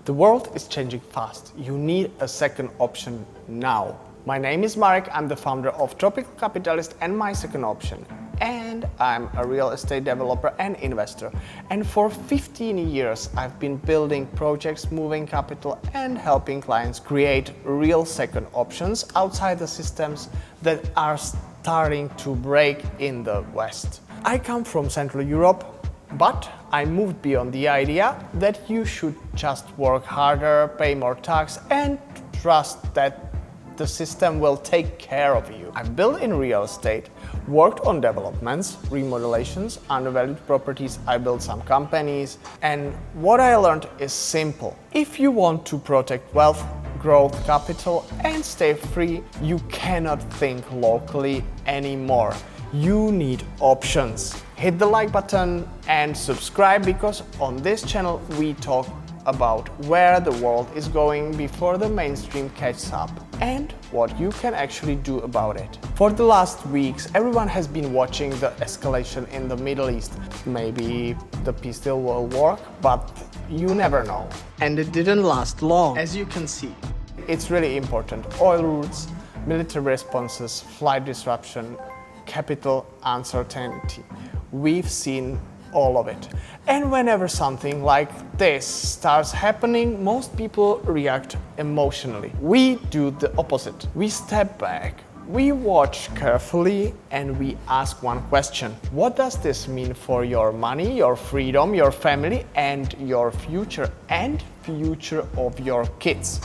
The world is changing fast. You need a second option now. My name is Marek, I'm the founder of Tropical Capitalist and My Second Option. And I'm a real estate developer and investor. And for 15 years, I've been building projects, moving capital, and helping clients create real second options outside the systems that are starting to break in the West. I come from Central Europe, but I moved beyond the idea that you should just work harder, pay more tax, and trust that the system will take care of you. I've built in real estate, worked on developments, remodelations, undervalued properties, I built some companies, and what I learned is simple. If you want to protect wealth, growth, capital, and stay free, you cannot think locally anymore. You need options. Hit the like button and subscribe, because on this channel we talk about where the world is going before the mainstream catches up and what you can actually do about it. For the last weeks, everyone has been watching the escalation in the Middle East. Maybe the peace deal will work, but you never know. And it didn't last long, as you can see. It's really important. Oil routes, military responses, flight disruption, capital uncertainty. We've seen all of it. And whenever something like this starts happening, most people react emotionally. We do the opposite. We step back, we watch carefully, and we ask one question. What does this mean for your money, your freedom, your family, and your future of your kids?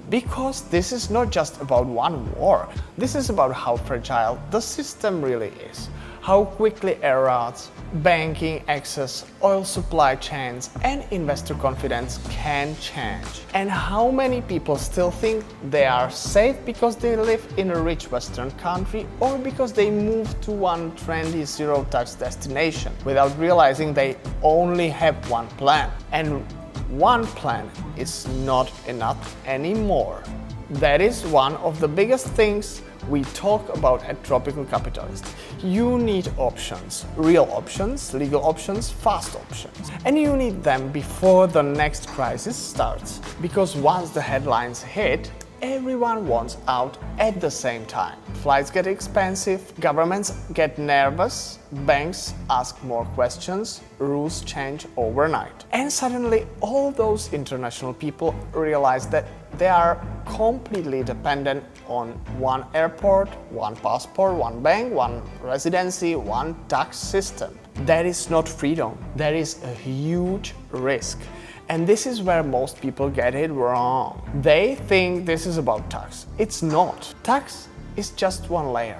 Because this is not just about one war. This is about how fragile the system really is. How quickly errors, banking access, oil supply chains, and investor confidence can change. And how many people still think they are safe because they live in a rich Western country or because they moved to one trendy zero-tax destination without realizing they only have one plan. And one plan is not enough anymore. That is one of the biggest things we talk about at Tropical Capitalist. You need options, real options, legal options, fast options. And you need them before the next crisis starts. Because once the headlines hit, everyone wants out at the same time. Flights get expensive, governments get nervous, banks ask more questions, rules change overnight. And suddenly all those international people realize that they are completely dependent on one airport, one passport, one bank, one residency, one tax system. That is not freedom. That is a huge risk. And this is where most people get it wrong. They think this is about tax. It's not. Tax is just one layer.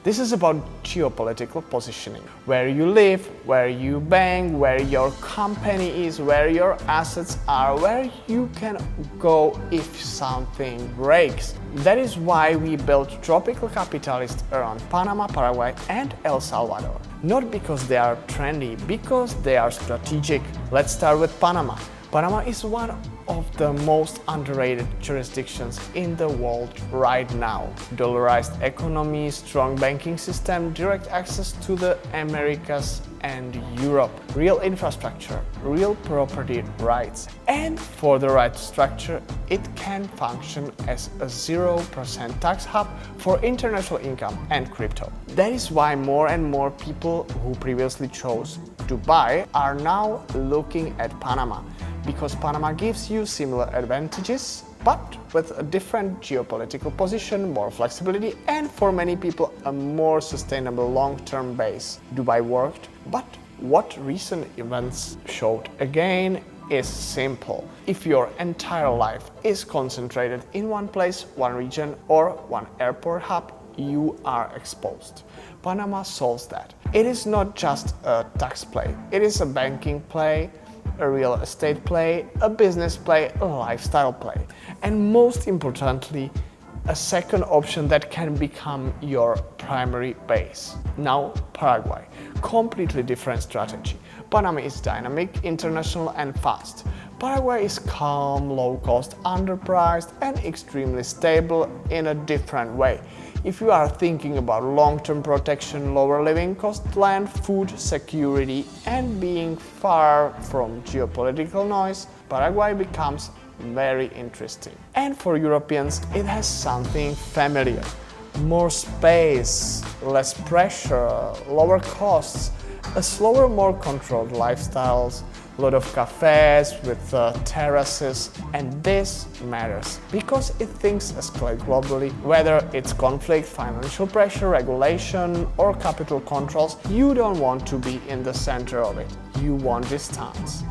This is about geopolitical positioning. Where you live, where you bank, where your company is, where your assets are, where you can go if something breaks. That is why we built Tropical Capitalist around Panama, Paraguay, and El Salvador. Not because they are trendy, because they are strategic. Let's start with Panama. Panama is one of the most underrated jurisdictions in the world right now. Dollarized economy, strong banking system, direct access to the Americas and Europe, real infrastructure, real property rights. And for the right structure, it can function as a 0% tax hub for international income and crypto. That is why more and more people who previously chose Dubai are now looking at Panama. Because Panama gives you similar advantages, but with a different geopolitical position, more flexibility, and for many people, a more sustainable long-term base. Dubai worked, but what recent events showed again is simple. If your entire life is concentrated in one place, one region, or one airport hub, you are exposed. Panama solves that. It is not just a tax play, it is a banking play, a real estate play, a business play, a lifestyle play, and most importantly, a second option that can become your primary base. Now, Paraguay. Completely different strategy. Panama is dynamic, international, and fast. Paraguay is calm, low-cost, underpriced, and extremely stable in a different way. If you are thinking about long-term protection, lower living cost, land, food, security, and being far from geopolitical noise, Paraguay becomes very interesting. And for Europeans, it has something familiar. More space, less pressure, lower costs, a slower, more controlled lifestyles, a lot of cafes with terraces, and this matters because if things escalate globally, whether it's conflict, financial pressure, regulation, or capital controls, you don't want to be in the center of it. You want distance.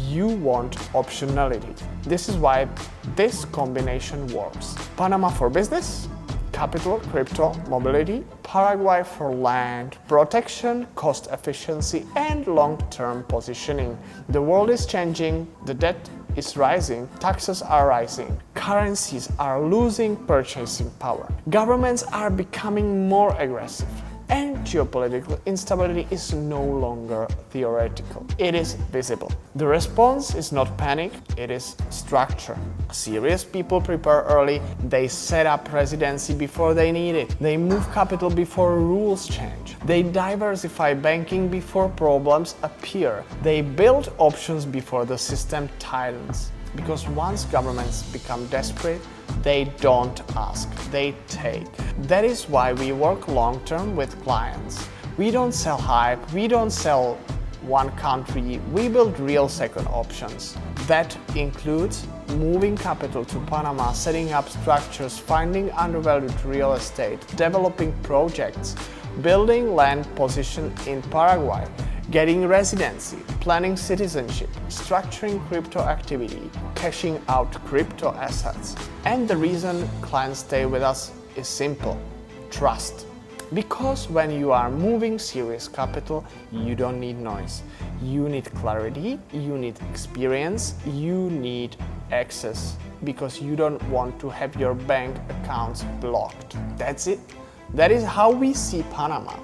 You want optionality. This is why this combination works. Panama for business, capital, crypto, mobility, Paraguay for land, protection, cost efficiency, and long-term positioning. The world is changing, the debt is rising, taxes are rising, currencies are losing purchasing power, governments are becoming more aggressive, and geopolitical instability is no longer theoretical. It is visible. The response is not panic, it is structure. Serious people prepare early, they set up residency before they need it, they move capital before rules change, they diversify banking before problems appear, they build options before the system tightens. Because once governments become desperate, they don't ask, they take. That is why we work long-term with clients. We don't sell hype, we don't sell one country, we build real second options. That includes moving capital to Panama, setting up structures, finding undervalued real estate, developing projects, building land position in Paraguay, getting residency, planning citizenship, structuring crypto activity, cashing out crypto assets. And the reason clients stay with us is simple: trust. Because when you are moving serious capital, you don't need noise. You need clarity, you need experience, you need access, because you don't want to have your bank accounts blocked. That's it. That is how we see Panama.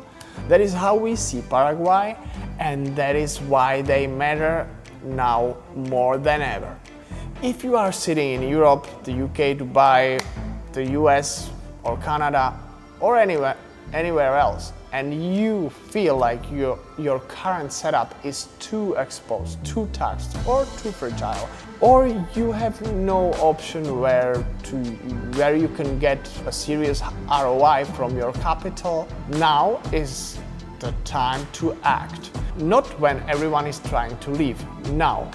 That is how we see Paraguay, and that is why they matter now more than ever. If you are sitting in Europe, the UK, Dubai, the US or Canada or anywhere else, and you feel like your current setup is too exposed, too taxed or too fragile, or you have no option where you can get a serious ROI from your capital, now is the time to act. Not when everyone is trying to leave, now.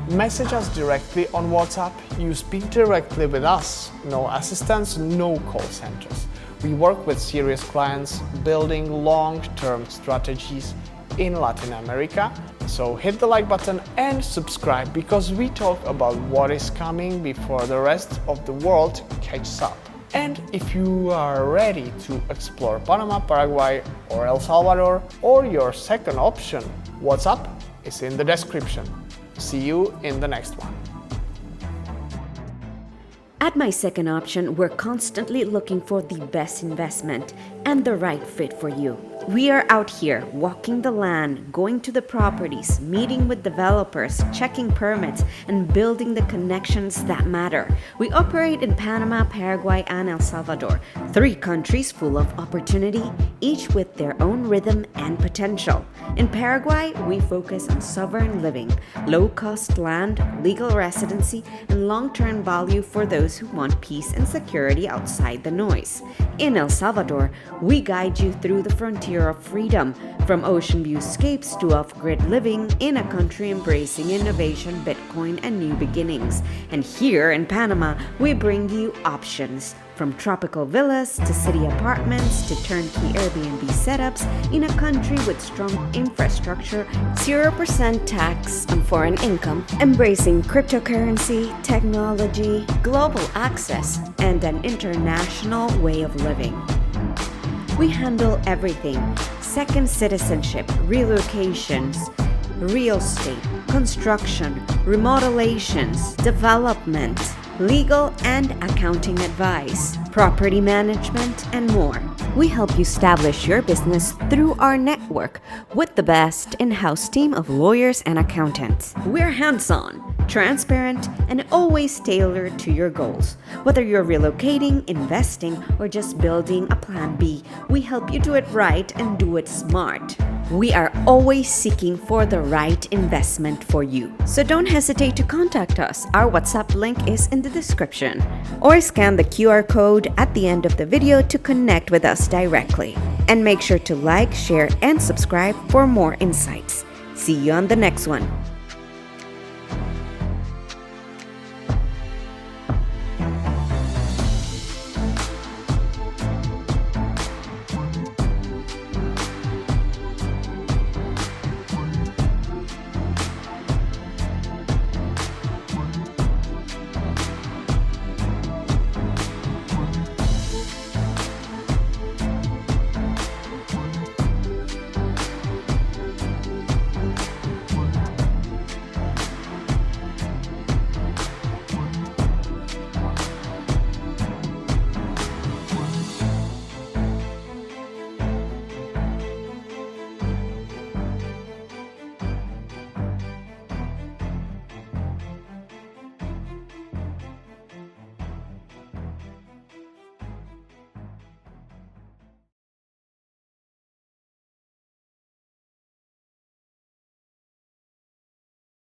Message us directly on WhatsApp, you speak directly with us, no assistants, no call centers. We work with serious clients building long-term strategies in Latin America. So hit the like button and subscribe, because we talk about what is coming before the rest of the world catches up. And if you are ready to explore Panama, Paraguay or El Salvador, or your second option, WhatsApp is in the description. See you in the next one. At My Second Option, we're constantly looking for the best investment and the right fit for you. We are out here walking the land, going to the properties, meeting with developers, checking permits, and building the connections that matter. We operate in Panama, Paraguay, and El Salvador, 3 countries full of opportunity, each with their own rhythm and potential. In Paraguay, we focus on sovereign living, low-cost land, legal residency, and long-term value for those who want peace and security outside the noise. In El Salvador, we guide you through the frontier of freedom, from ocean viewscapes to off-grid living in a country embracing innovation, Bitcoin, and new beginnings. And here in Panama, we bring you options, from tropical villas to city apartments to turnkey Airbnb setups in a country with strong infrastructure, 0% tax on foreign income, embracing cryptocurrency, technology, global access, and an international way of living. We handle everything: second citizenship, relocations, real estate, construction, remodelations, development, legal and accounting advice, property management, and more. We help you establish your business through our network with the best in-house team of lawyers and accountants. We're hands-on, transparent, and always tailored to your goals. Whether you're relocating, investing, or just building a plan B, we help you do it right and do it smart. We are always seeking for the right investment for you. So don't hesitate to contact us. Our WhatsApp link is in the description. Or scan the QR code at the end of the video to connect with us directly. And make sure to like, share, and subscribe for more insights. See you on the next one.